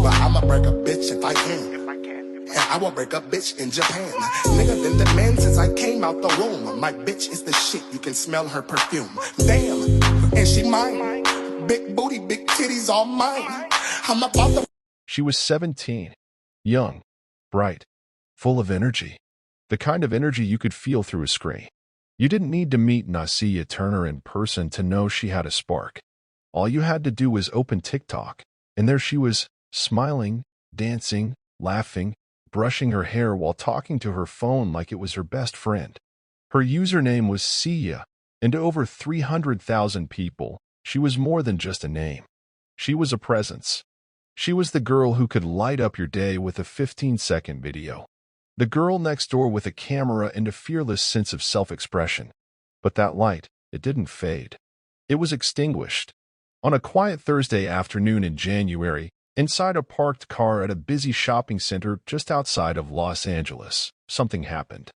But I'ma break a bitch if I can. And I will break a bitch in Japan. Nigga been the man since I came out the womb. My bitch is the shit, you can smell her perfume. Damn, and she mine. Big booty, big titties, all mine. I'm about to... She was 17, young, bright, full of energy. The kind of energy you could feel through a screen. You didn't need to meet Nasia Turner in person to know she had a spark. All you had to do was open TikTok, and there she was, smiling, dancing, laughing, brushing her hair while talking to her phone like it was her best friend. Her username was Sia, and to over 300,000 people, she was more than just a name. She was a presence. She was the girl who could light up your day with a 15-second video. The girl next door with a camera and a fearless sense of self-expression. But that light, it didn't fade. It was extinguished. On a quiet Thursday afternoon in January, inside a parked car at a busy shopping center just outside of Los Angeles, something happened.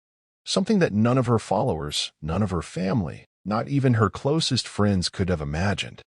Something that none of her followers, none of her family, not even her closest friends could have imagined.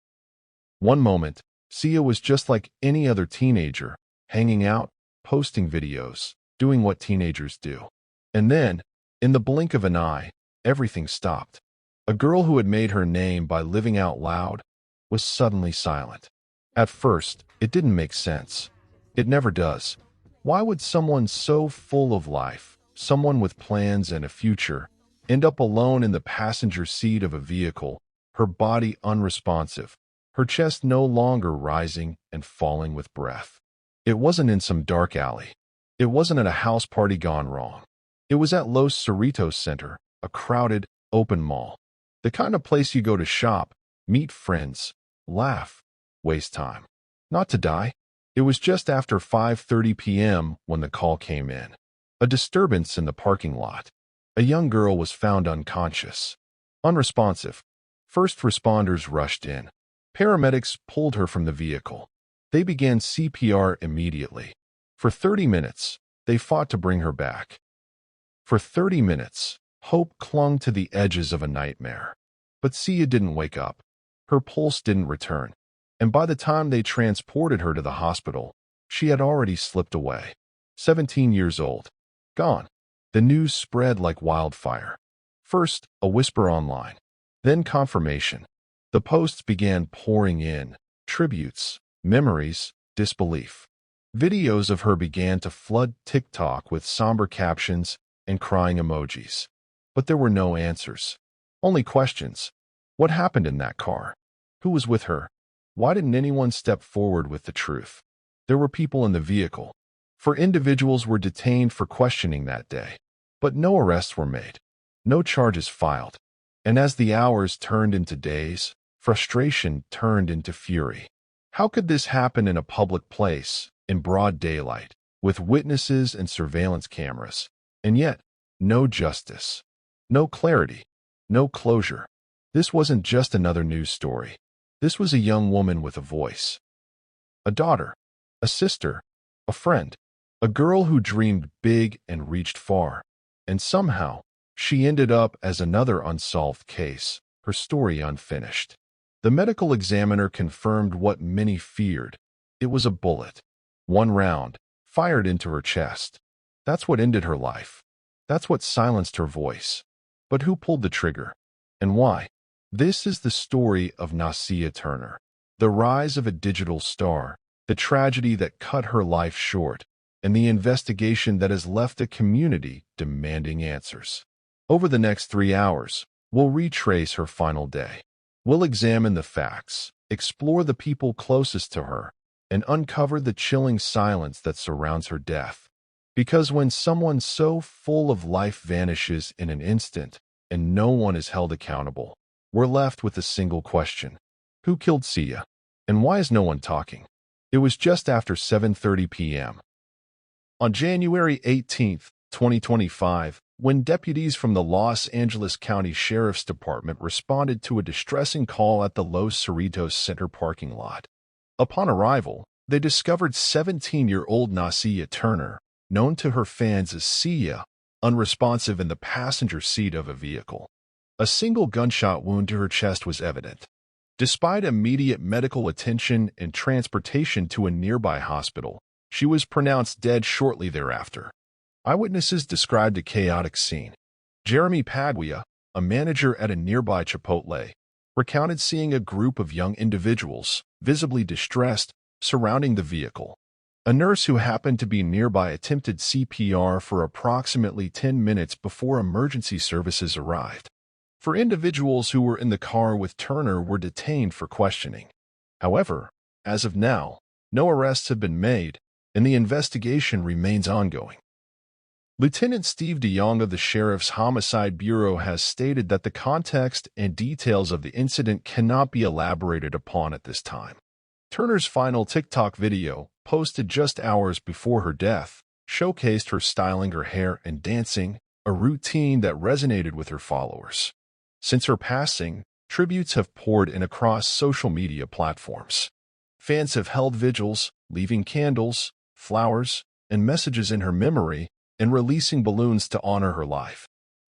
One moment, Sia was just like any other teenager, hanging out, posting videos, doing what teenagers do. And then, in the blink of an eye, everything stopped. A girl who had made her name by living out loud was suddenly silent. At first, it didn't make sense. It never does. Why would someone so full of life, someone with plans and a future, end up alone in the passenger seat of a vehicle, her body unresponsive, her chest no longer rising and falling with breath? It wasn't in some dark alley. It wasn't at a house party gone wrong. It was at Los Cerritos Center, a crowded, open mall. The kind of place you go to shop, meet friends, laugh, waste time. Not to die. It was just after 5:30 p.m. when the call came in. A disturbance in the parking lot. A young girl was found unconscious, unresponsive. First responders rushed in. Paramedics pulled her from the vehicle. They began CPR immediately. For 30 minutes, they fought to bring her back. For 30 minutes, hope clung to the edges of a nightmare. But Sia didn't wake up. Her pulse didn't return. And by the time they transported her to the hospital, she had already slipped away. 17 years old. Gone. The news spread like wildfire. First, a whisper online. Then confirmation. The posts began pouring in. Tributes, memories, disbelief. Videos of her began to flood TikTok with somber captions and crying emojis. But there were no answers. Only questions. What happened in that car? Who was with her? Why didn't anyone step forward with the truth? There were people in the vehicle. 4 individuals were detained for questioning that day. But no arrests were made. No charges filed. And as the hours turned into days, frustration turned into fury. How could this happen in a public place, in broad daylight, with witnesses and surveillance cameras? And yet, no justice, no clarity, no closure. This wasn't just another news story. This was a young woman with a voice. A daughter, a sister, a friend, a girl who dreamed big and reached far. And somehow, she ended up as another unsolved case, her story unfinished. The medical examiner confirmed what many feared. It was a bullet. One round, fired into her chest. That's what ended her life. That's what silenced her voice. But who pulled the trigger? And why? This is the story of Nasia Turner, the rise of a digital star, the tragedy that cut her life short, and the investigation that has left a community demanding answers. Over the next 3 hours, we'll retrace her final day. We'll examine the facts, explore the people closest to her, and uncover the chilling silence that surrounds her death. Because when someone so full of life vanishes in an instant, and no one is held accountable, we're left with a single question. Who killed Sia? And why is no one talking? It was just after 7:30 p.m. On January 18, 2025, when deputies from the Los Angeles County Sheriff's Department responded to a distressing call at the Los Cerritos Center parking lot. Upon arrival, they discovered 17-year-old Nasia Turner, known to her fans as Sia, unresponsive in the passenger seat of a vehicle. A single gunshot wound to her chest was evident. Despite immediate medical attention and transportation to a nearby hospital, she was pronounced dead shortly thereafter. Eyewitnesses described a chaotic scene. Jeremy Paglia, a manager at a nearby Chipotle, recounted seeing a group of young individuals, visibly distressed, surrounding the vehicle. A nurse who happened to be nearby attempted CPR for approximately 10 minutes before emergency services arrived. Four individuals who were in the car with Turner were detained for questioning. However, as of now, no arrests have been made, and the investigation remains ongoing. Lieutenant Steve DeYoung of the Sheriff's Homicide Bureau has stated that the context and details of the incident cannot be elaborated upon at this time. Turner's final TikTok video, posted just hours before her death, showcased her styling her hair and dancing, a routine that resonated with her followers. Since her passing, tributes have poured in across social media platforms. Fans have held vigils, leaving candles, flowers, and messages in her memory, and releasing balloons to honor her life.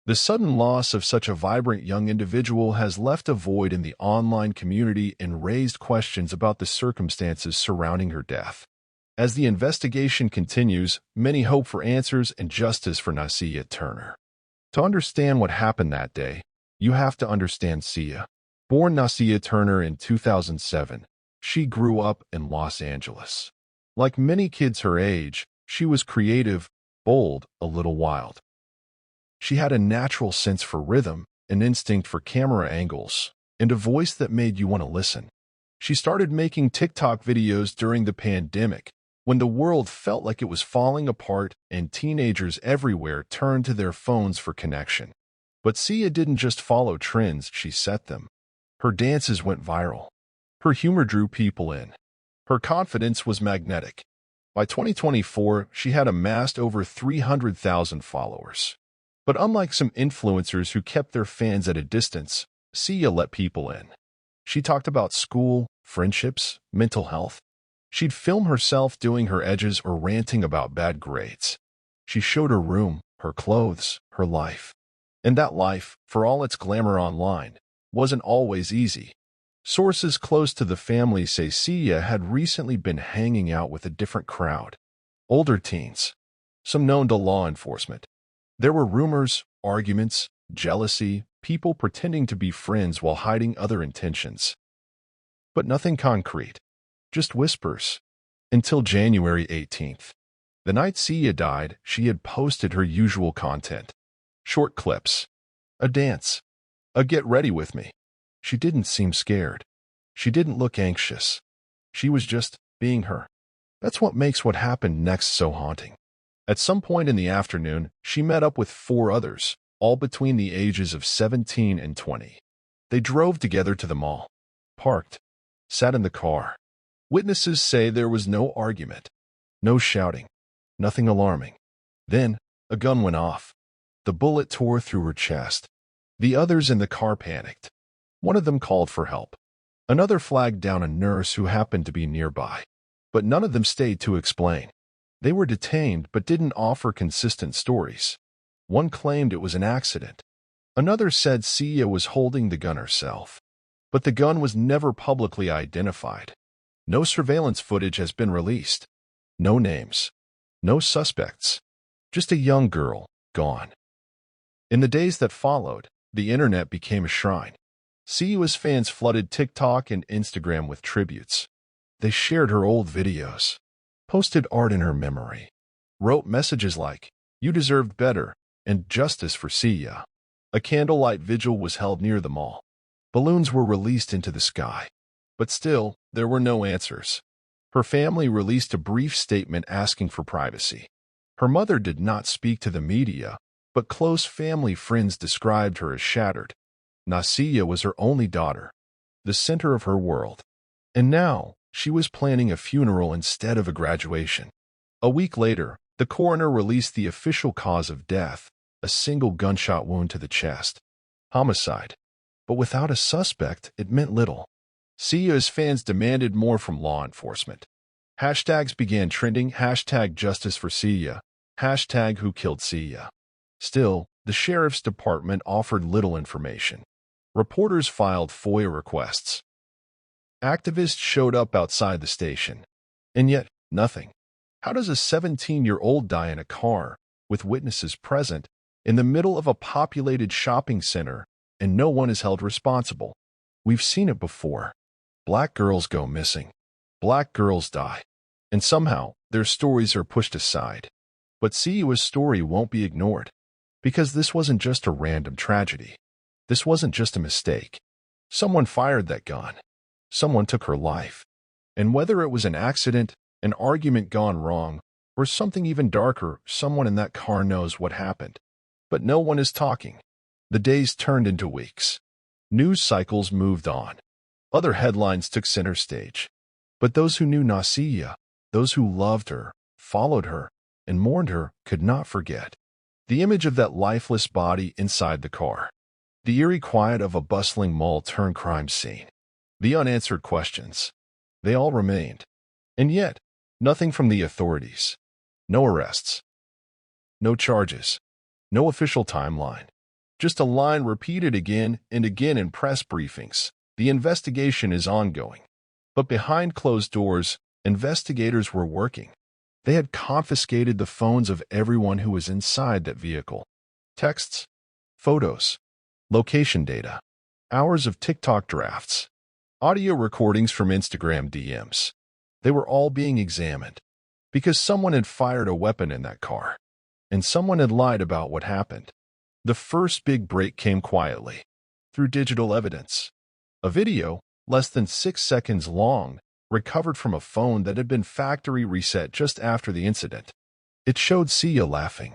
The sudden loss of such a vibrant young individual has left a void in the online community and raised questions about the circumstances surrounding her death. As the investigation continues, many hope for answers and justice for Nassiyah Turner. To understand what happened that day, you have to understand Sia. Born Nassiyah Turner in 2007, she grew up in Los Angeles. Like many kids her age, she was creative, bold, a little wild. She had a natural sense for rhythm, an instinct for camera angles, and a voice that made you want to listen. She started making TikTok videos during the pandemic, when the world felt like it was falling apart and teenagers everywhere turned to their phones for connection. But Sia didn't just follow trends, she set them. Her dances went viral. Her humor drew people in. Her confidence was magnetic. By 2024, she had amassed over 300,000 followers. But unlike some influencers who kept their fans at a distance, Sia let people in. She talked about school, friendships, mental health. She'd film herself doing her edges or ranting about bad grades. She showed her room, her clothes, her life. And that life, for all its glamour online, wasn't always easy. Sources close to the family say Sia had recently been hanging out with a different crowd. Older teens, some known to law enforcement. There were rumors, arguments, jealousy, people pretending to be friends while hiding other intentions. But nothing concrete, just whispers. Until January 18th. The night Sia died, she had posted her usual content. Short clips. A dance. A get ready with me. She didn't seem scared. She didn't look anxious. She was just being her. That's what makes what happened next so haunting. At some point in the afternoon, she met up with 4 others, all between the ages of 17 and 20. They drove together to the mall, parked, sat in the car. Witnesses say there was no argument, no shouting, nothing alarming. Then, a gun went off. The bullet tore through her chest. The others in the car panicked. One of them called for help. Another flagged down a nurse who happened to be nearby. But none of them stayed to explain. They were detained but didn't offer consistent stories. One claimed it was an accident. Another said Sia was holding the gun herself. But the gun was never publicly identified. No surveillance footage has been released. No names. No suspects. Just a young girl, gone. In the days that followed, the internet became a shrine. Sia's fans flooded TikTok and Instagram with tributes. They shared her old videos, posted art in her memory, wrote messages like, "You deserved better," and "Justice for Sia." A candlelight vigil was held near the mall. Balloons were released into the sky. But still, there were no answers. Her family released a brief statement asking for privacy. Her mother did not speak to the media, but close family friends described her as shattered. Nassiyah was her only daughter, the center of her world. And now, she was planning a funeral instead of a graduation. A week later, the coroner released the official cause of death, a single gunshot wound to the chest. Homicide. But without a suspect, it meant little. Sia's fans demanded more from law enforcement. Hashtags began trending, #Justice for Sia, #Who Killed Sia. Still, the sheriff's department offered little information. Reporters filed FOIA requests. Activists showed up outside the station. And yet, nothing. How does a 17-year-old die in a car, with witnesses present, in the middle of a populated shopping center, and no one is held responsible? We've seen it before. Black girls go missing. Black girls die. And somehow, their stories are pushed aside. But Sia's story won't be ignored. Because this wasn't just a random tragedy. This wasn't just a mistake. Someone fired that gun. Someone took her life. And whether it was an accident, an argument gone wrong, or something even darker, someone in that car knows what happened. But no one is talking. The days turned into weeks. News cycles moved on. Other headlines took center stage. But those who knew Nasia, those who loved her, followed her, and mourned her, could not forget. The image of that lifeless body inside the car. The eerie quiet of a bustling mall turned crime scene. The unanswered questions. They all remained. And yet, nothing from the authorities. No arrests. No charges. No official timeline. Just a line repeated again and again in press briefings. The investigation is ongoing. But behind closed doors, investigators were working. They had confiscated the phones of everyone who was inside that vehicle. Texts, photos, location data, hours of TikTok drafts, audio recordings from Instagram DMs. They were all being examined because someone had fired a weapon in that car, and someone had lied about what happened. The first big break came quietly, through digital evidence. A video, less than 6 seconds long, recovered from a phone that had been factory reset just after the incident. It showed Sia laughing,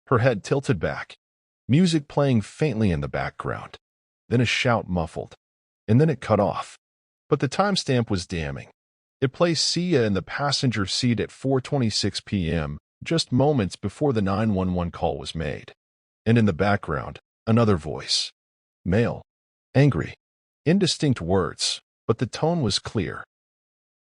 her head tilted back, music playing faintly in the background, then a shout muffled, and then it cut off. But the timestamp was damning. It placed Sia in the passenger seat at 4:26 p.m., just moments before the 911 call was made. And in the background, another voice. Male. Angry. Indistinct words, but the tone was clear.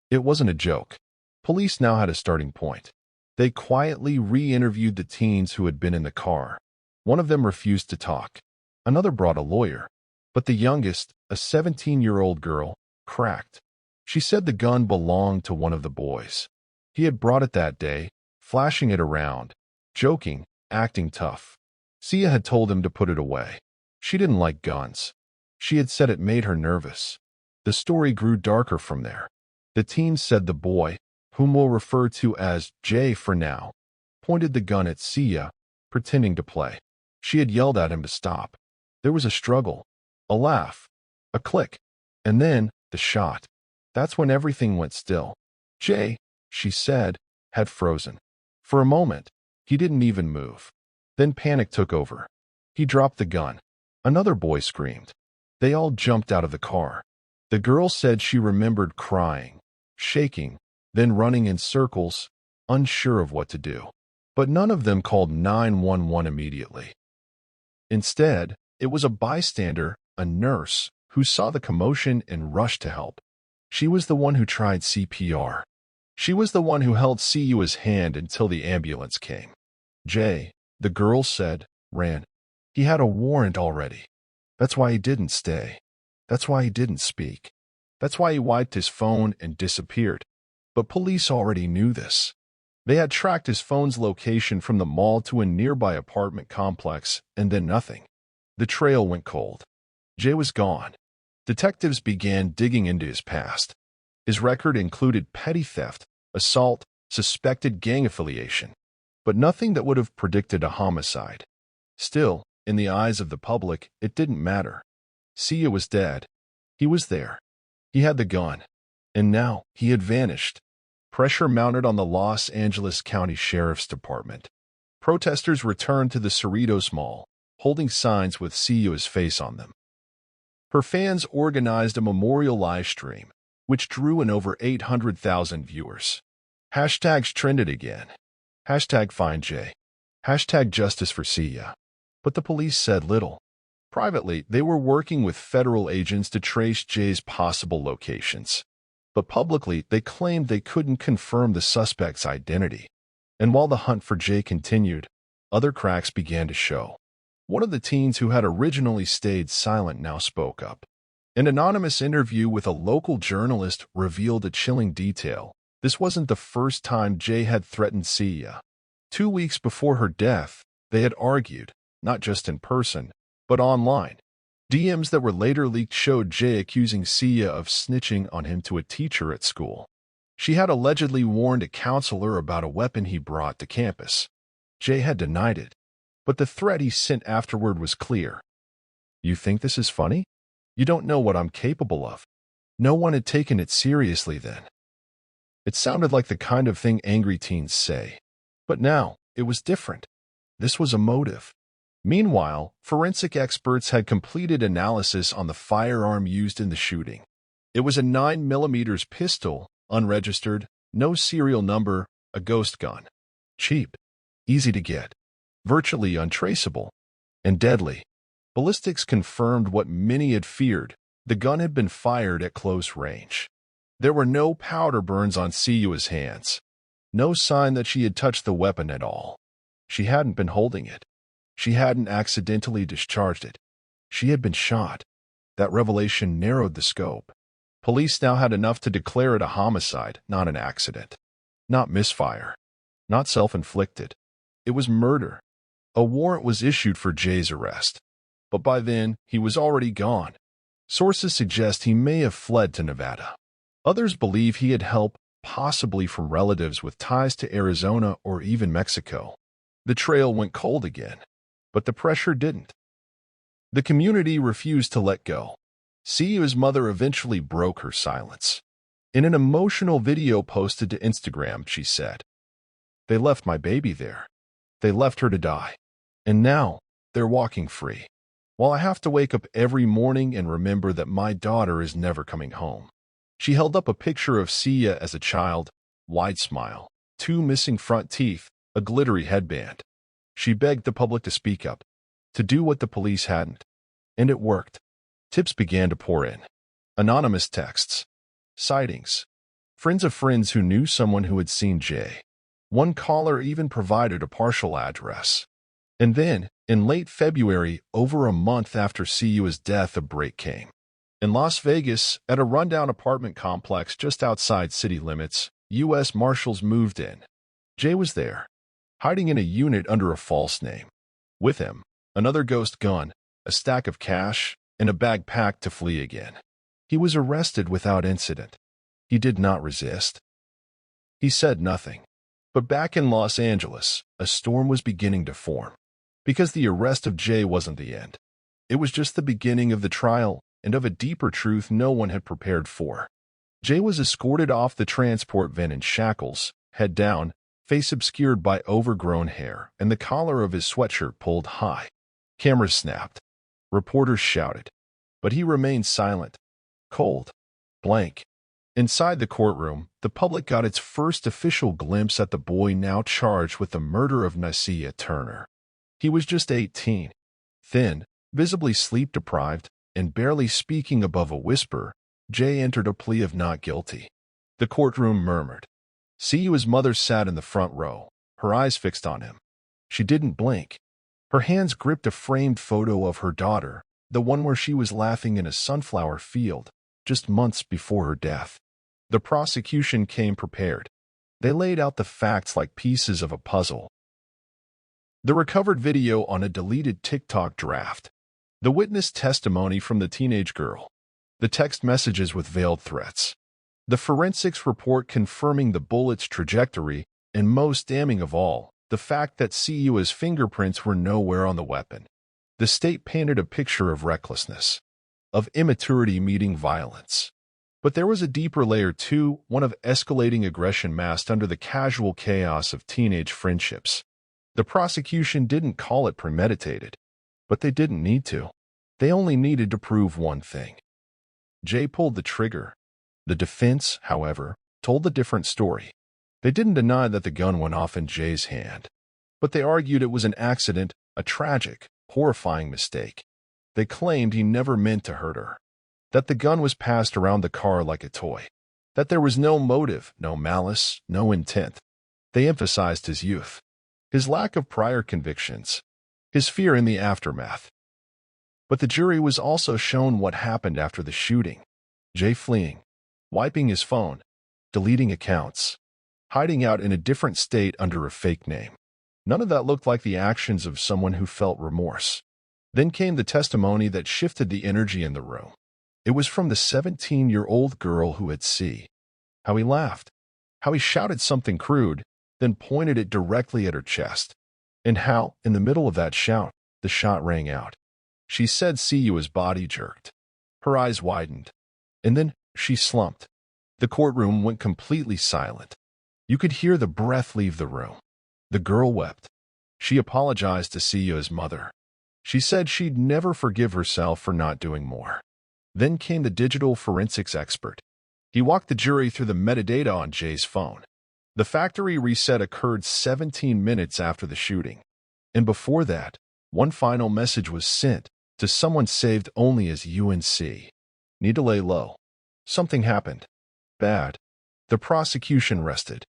It wasn't a joke. Police now had a starting point. They quietly re-interviewed the teens who had been in the car. One of them refused to talk. Another brought a lawyer. But the youngest, a 17-year-old girl, cracked. She said the gun belonged to one of the boys. He had brought it that day, flashing it around, joking, acting tough. Sia had told him to put it away. She didn't like guns. She had said it made her nervous. The story grew darker from there. The teens said the boy, whom we'll refer to as Jay for now, pointed the gun at Sia, pretending to play. She had yelled at him to stop. There was a struggle, a laugh, a click, and then the shot. That's when everything went still. Jay, she said, had frozen. For a moment, he didn't even move. Then panic took over. He dropped the gun. Another boy screamed. They all jumped out of the car. The girl said she remembered crying, shaking, then running in circles, unsure of what to do. But none of them called 911 immediately. Instead, it was a bystander, a nurse, who saw the commotion and rushed to help. She was the one who tried CPR. She was the one who held Sia's hand until the ambulance came. Jay, the girl said, ran. He had a warrant already. That's why he didn't stay. That's why he didn't speak. That's why he wiped his phone and disappeared. But police already knew this. They had tracked his phone's location from the mall to a nearby apartment complex, and then nothing. The trail went cold. Jay was gone. Detectives began digging into his past. His record included petty theft, assault, suspected gang affiliation, but nothing that would have predicted a homicide. Still, in the eyes of the public, it didn't matter. Sia was dead. He was there. He had the gun. And now, he had vanished. Pressure mounted on the Los Angeles County Sheriff's Department. Protesters returned to the Cerritos Mall, holding signs with Sia's face on them. Her fans organized a memorial live stream, which drew in over 800,000 viewers. Hashtags trended again. Hashtag find Jay. Hashtag justice for Sia. But the police said little. Privately, they were working with federal agents to trace Jay's possible locations. But publicly, they claimed they couldn't confirm the suspect's identity. And while the hunt for Jay continued, other cracks began to show. One of the teens who had originally stayed silent now spoke up. An anonymous interview with a local journalist revealed a chilling detail. This wasn't the first time Jay had threatened Sia. 2 weeks before her death, they had argued, not just in person, but online. DMs that were later leaked showed Jay accusing Sia of snitching on him to a teacher at school. She had allegedly warned a counselor about a weapon he brought to campus. Jay had denied it, but the threat he sent afterward was clear. "You think this is funny? You don't know what I'm capable of." No one had taken it seriously then. It sounded like the kind of thing angry teens say. But now, it was different. This was a motive. Meanwhile, forensic experts had completed analysis on the firearm used in the shooting. It was a 9mm pistol, unregistered, no serial number, a ghost gun. Cheap, easy to get, virtually untraceable, and deadly. Ballistics confirmed what many had feared. The gun had been fired at close range. There were no powder burns on Sia's hands. No sign that she had touched the weapon at all. She hadn't been holding it. She hadn't accidentally discharged it. She had been shot. That revelation narrowed the scope. Police now had enough to declare it a homicide, not an accident. Not misfire. Not self-inflicted. It was murder. A warrant was issued for Jay's arrest. But by then, he was already gone. Sources suggest he may have fled to Nevada. Others believe he had help, possibly from relatives with ties to Arizona or even Mexico. The trail went cold again, but the pressure didn't. The community refused to let go. Sia's mother eventually broke her silence. In an emotional video posted to Instagram, she said, "They left my baby there. They left her to die. And now, they're walking free. While I have to wake up every morning and remember that my daughter is never coming home." She held up a picture of Sia as a child, wide smile, 2 missing front teeth, a glittery headband. She begged the public to speak up, to do what the police hadn't. And it worked. Tips began to pour in. Anonymous texts. Sightings. Friends of friends who knew someone who had seen Jay. One caller even provided a partial address. And then, in late February, over a month after Sia's death, a break came. In Las Vegas, at a rundown apartment complex just outside city limits, U.S. Marshals moved in. Jay was there, hiding in a unit under a false name. With him, another ghost gun, a stack of cash, and a bag packed to flee again. He was arrested without incident. He did not resist. He said nothing. But back in Los Angeles, a storm was beginning to form. Because the arrest of Jay wasn't the end. It was just the beginning of the trial and of a deeper truth no one had prepared for. Jay was escorted off the transport van in shackles, head down, face obscured by overgrown hair, and the collar of his sweatshirt pulled high. Cameras snapped. Reporters shouted. But he remained silent, cold, blank. Inside the courtroom, the public got its first official glimpse at the boy now charged with the murder of Nasia Turner. He was just 18, thin, visibly sleep-deprived, and barely speaking above a whisper. Jay entered a plea of not guilty. The courtroom murmured. Sia's mother sat in the front row, her eyes fixed on him. She didn't blink. Her hands gripped a framed photo of her daughter, the one where she was laughing in a sunflower field, just months before her death. The prosecution came prepared. They laid out the facts like pieces of a puzzle. The recovered video on a deleted TikTok draft. The witness testimony from the teenage girl. The text messages with veiled threats. The forensics report confirming the bullet's trajectory, and most damning of all, the fact that Sia's fingerprints were nowhere on the weapon. The state painted a picture of recklessness, of immaturity meeting violence. But there was a deeper layer too, one of escalating aggression masked under the casual chaos of teenage friendships. The prosecution didn't call it premeditated, but they didn't need to. They only needed to prove one thing. Jay pulled the trigger. The defense, however, told a different story. They didn't deny that the gun went off in Jay's hand, but they argued it was an accident, a tragic, horrifying mistake. They claimed he never meant to hurt her, that the gun was passed around the car like a toy, that there was no motive, no malice, no intent. They emphasized his youth, his lack of prior convictions, his fear in the aftermath. But the jury was also shown what happened after the shooting. Jay fleeing, wiping his phone, deleting accounts, hiding out in a different state under a fake name. None of that looked like the actions of someone who felt remorse. Then came the testimony that shifted the energy in the room. It was from the 17-year-old girl who had seen how he laughed, how he shouted something crude, then pointed it directly at her chest, and how, in the middle of that shout, the shot rang out. She said Siya's body jerked. Her eyes widened, and then she slumped. The courtroom went completely silent. You could hear the breath leave the room. The girl wept. She apologized to Siya's mother. She said she'd never forgive herself for not doing more. Then came the digital forensics expert. He walked the jury through the metadata on Jay's phone. The factory reset occurred 17 minutes after the shooting. And before that, one final message was sent to someone saved only as UNC. Need to lay low. Something happened. Bad. The prosecution rested,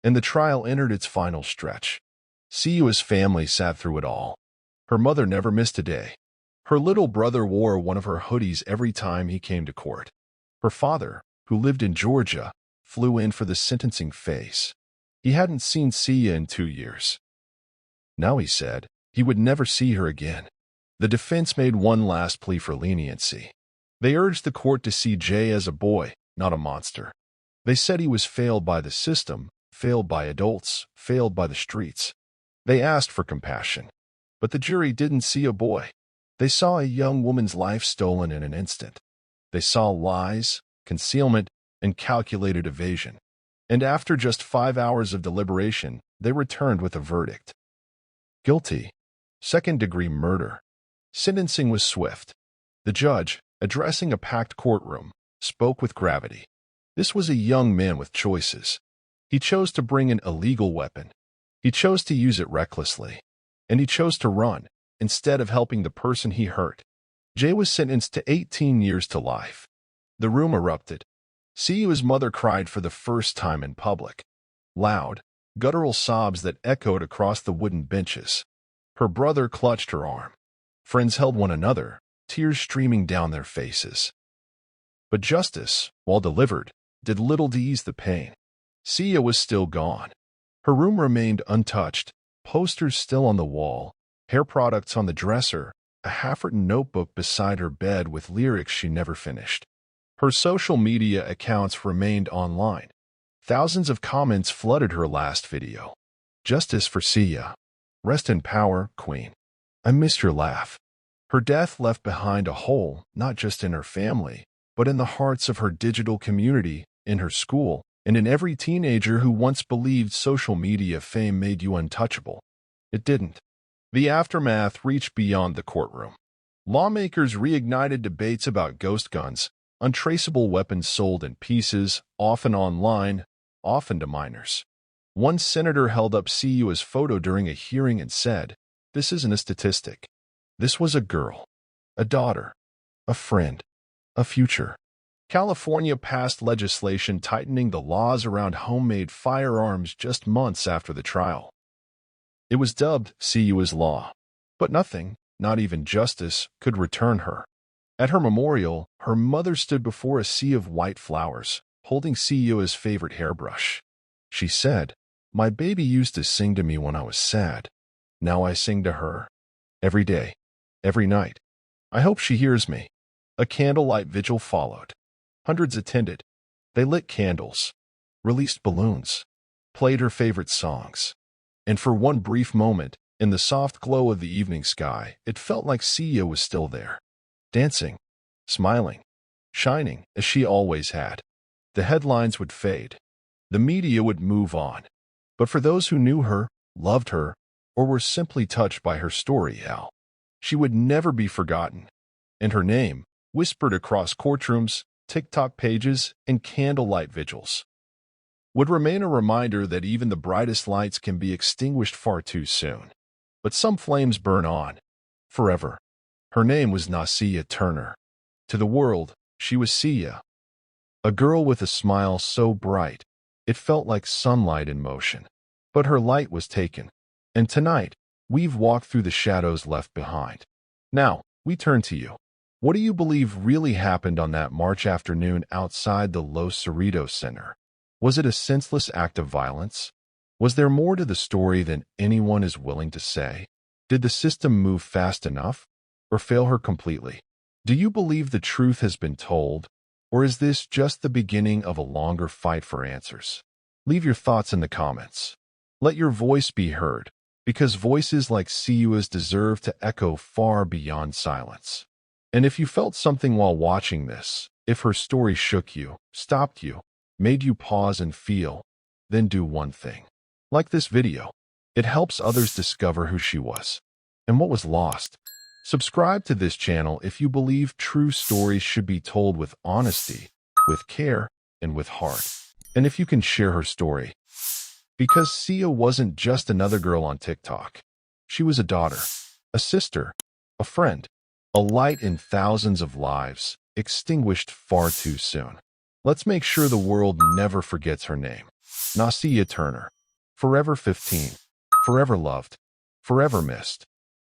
and the trial entered its final stretch. Siya's family sat through it all. Her mother never missed a day. Her little brother wore one of her hoodies every time he came to court. Her father, who lived in Georgia, flew in for the sentencing phase. He hadn't seen Siya in 2 years. Now he said he would never see her again. The defense made one last plea for leniency. They urged the court to see Jay as a boy, not a monster. They said he was failed by the system, failed by adults, failed by the streets. They asked for compassion. But the jury didn't see a boy. They saw a young woman's life stolen in an instant. They saw lies, concealment, and calculated evasion. And after just 5 hours of deliberation, they returned with a verdict. Guilty. Second-degree murder. Sentencing was swift. The judge, addressing a packed courtroom, spoke with gravity. This was a young man with choices. He chose to bring an illegal weapon. He chose to use it recklessly. And he chose to run, instead of helping the person he hurt. Jay was sentenced to 18 years to life. The room erupted. Siya's mother cried for the first time in public. Loud, guttural sobs that echoed across the wooden benches. Her brother clutched her arm. Friends held one another, tears streaming down their faces. But justice, while delivered, did little to ease the pain. Siya was still gone. Her room remained untouched, posters still on the wall, hair products on the dresser, a half-written notebook beside her bed with lyrics she never finished. Her social media accounts remained online. Thousands of comments flooded her last video. Justice for Siya. Rest in power, Queen. I missed your laugh. Her death left behind a hole, not just in her family, but in the hearts of her digital community, in her school, and in every teenager who once believed social media fame made you untouchable. It didn't. The aftermath reached beyond the courtroom. Lawmakers reignited debates about ghost guns, untraceable weapons sold in pieces, often online, often to minors. One senator held up Siya's photo during a hearing and said, "This isn't a statistic. This was a girl, a daughter, a friend, a future." California passed legislation tightening the laws around homemade firearms just months after the trial. It was dubbed Siya's Law, but nothing, not even justice, could return her. At her memorial, her mother stood before a sea of white flowers, holding Siya's favorite hairbrush. She said, "My baby used to sing to me when I was sad. Now I sing to her. Every day. Every night. I hope she hears me." A candlelight vigil followed. Hundreds attended. They lit candles, released balloons, played her favorite songs. And for one brief moment, in the soft glow of the evening sky, it felt like Siya was still there, dancing, smiling, shining as she always had. The headlines would fade. The media would move on. But for those who knew her, loved her, or were simply touched by her story, she would never be forgotten. And her name, whispered across courtrooms, TikTok pages, and candlelight vigils, would remain a reminder that even the brightest lights can be extinguished far too soon. But some flames burn on, forever. Her name was Nasia Turner. To the world, she was Siya, a girl with a smile so bright, it felt like sunlight in motion. But her light was taken, and tonight, we've walked through the shadows left behind. Now, we turn to you. What do you believe really happened on that March afternoon outside the Los Cerritos Center? Was it a senseless act of violence? Was there more to the story than anyone is willing to say? Did the system move fast enough or fail her completely? Do you believe the truth has been told, or is this just the beginning of a longer fight for answers? Leave your thoughts in the comments. Let your voice be heard, because voices like Siua's deserve to echo far beyond silence. And if you felt something while watching this, if her story shook you, stopped you, made you pause and feel, then do one thing. Like this video. It helps others discover who she was and what was lost. Subscribe to this channel if you believe true stories should be told with honesty, with care, and with heart. And if you can share her story. Because Sia wasn't just another girl on TikTok. She was a daughter, a sister, a friend, a light in thousands of lives, extinguished far too soon. Let's make sure the world never forgets her name. Nasia Turner. Forever 15. Forever loved. Forever missed.